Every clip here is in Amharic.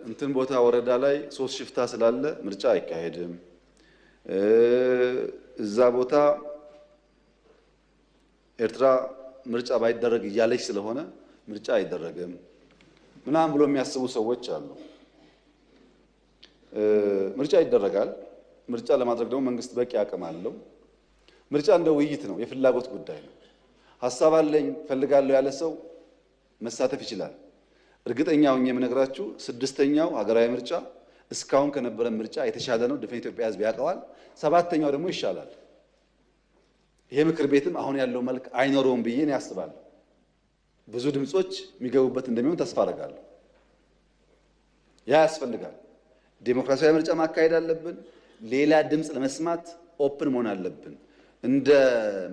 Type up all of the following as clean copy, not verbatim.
እንትን ቦታ ወረዳ ላይ ሶስት ሽፍታ ስላለ ምርጫ አይካሄድም። እዛ ቦታ ኤርትራ ምርጫ ባይደረግ እያለች ስለሆነ ምርጫ አይደረግም ምናምን ብሎ የሚያስቡ ሰዎች አሉ። ምርጫ ይደረጋል። ምርጫ ለማድረግ ደግሞ መንግስት በቂ አቅም አለው። ምርጫ እንደ ውይይት ነው፣ የፍላጎት ጉዳይ ነው። ሀሳብ አለኝ ፈልጋለሁ ያለ ሰው መሳተፍ ይችላል። እርግጠኛ ሆኜ የምነግራችሁ ስድስተኛው ሀገራዊ ምርጫ እስካሁን ከነበረ ምርጫ የተሻለ ነው። ድፍን ኢትዮጵያ ሕዝብ ያውቀዋል። ሰባተኛው ደግሞ ይሻላል። ይሄ ምክር ቤትም አሁን ያለው መልክ አይኖረውም ብዬ ነው ያስባለሁ። ብዙ ድምጾች የሚገቡበት እንደሚሆን ተስፋ አደርጋለሁ። ያ ያስፈልጋል። ዴሞክራሲያዊ ምርጫ ማካሄድ አለብን። ሌላ ድምጽ ለመስማት ኦፕን መሆን አለብን። እንደ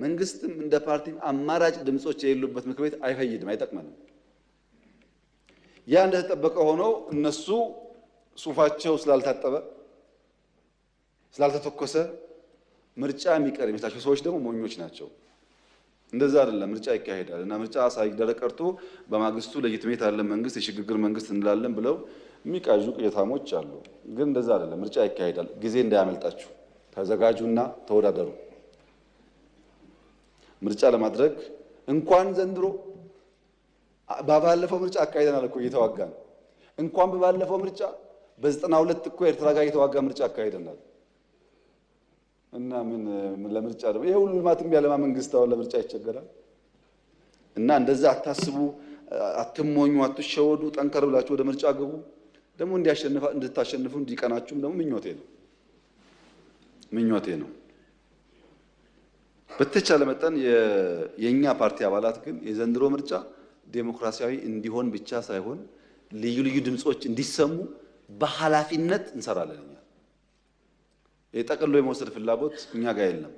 መንግስትም እንደ ፓርቲም አማራጭ ድምጾች የሌሉበት ምክር ቤት አይፈይድም፣ አይጠቅመንም። ያ እንደተጠበቀ ሆኖ እነሱ ሱፋቸው ስላልታጠበ ስላልተተኮሰ ምርጫ የሚቀር የሚመስላቸው ሰዎች ደግሞ ሞኞች ናቸው። እንደዛ አይደለም። ምርጫ ይካሄዳል እና ምርጫ ሳይደረግ ቀርቶ በማግስቱ ለጅትሜት አለ መንግስት የሽግግር መንግስት እንላለን ብለው የሚቃዡ ቅዠታሞች አሉ። ግን እንደዛ አይደለም። ምርጫ ይካሄዳል። ጊዜ እንዳያመልጣችሁ ተዘጋጁና ተወዳደሩ። ምርጫ ለማድረግ እንኳን ዘንድሮ ባለፈው ምርጫ አካሄደናል እኮ እየተዋጋን እንኳን በባለፈው ምርጫ በ92 እኮ ኤርትራ ጋር እየተዋጋ ምርጫ አካሄደናል። እና ምን ለምርጫ ደግሞ ይሄ ሁሉ ልማትም ያለማ መንግስት አሁን ለምርጫ ይቸገራል። እና እንደዛ አታስቡ፣ አትሞኙ፣ አትሸወዱ። ጠንከር ብላችሁ ወደ ምርጫ ግቡ። ደግሞ እንድታሸንፉ እንዲቀናችሁም ደግሞ ምኞቴ ነው። በተቻለ መጠን የኛ ፓርቲ አባላት ግን የዘንድሮ ምርጫ ዴሞክራሲያዊ እንዲሆን ብቻ ሳይሆን ልዩ ልዩ ድምጾች እንዲሰሙ በኃላፊነት እንሰራለን። እኛ የጠቅልሎ የመውሰድ ፍላጎት እኛ ጋር የለም።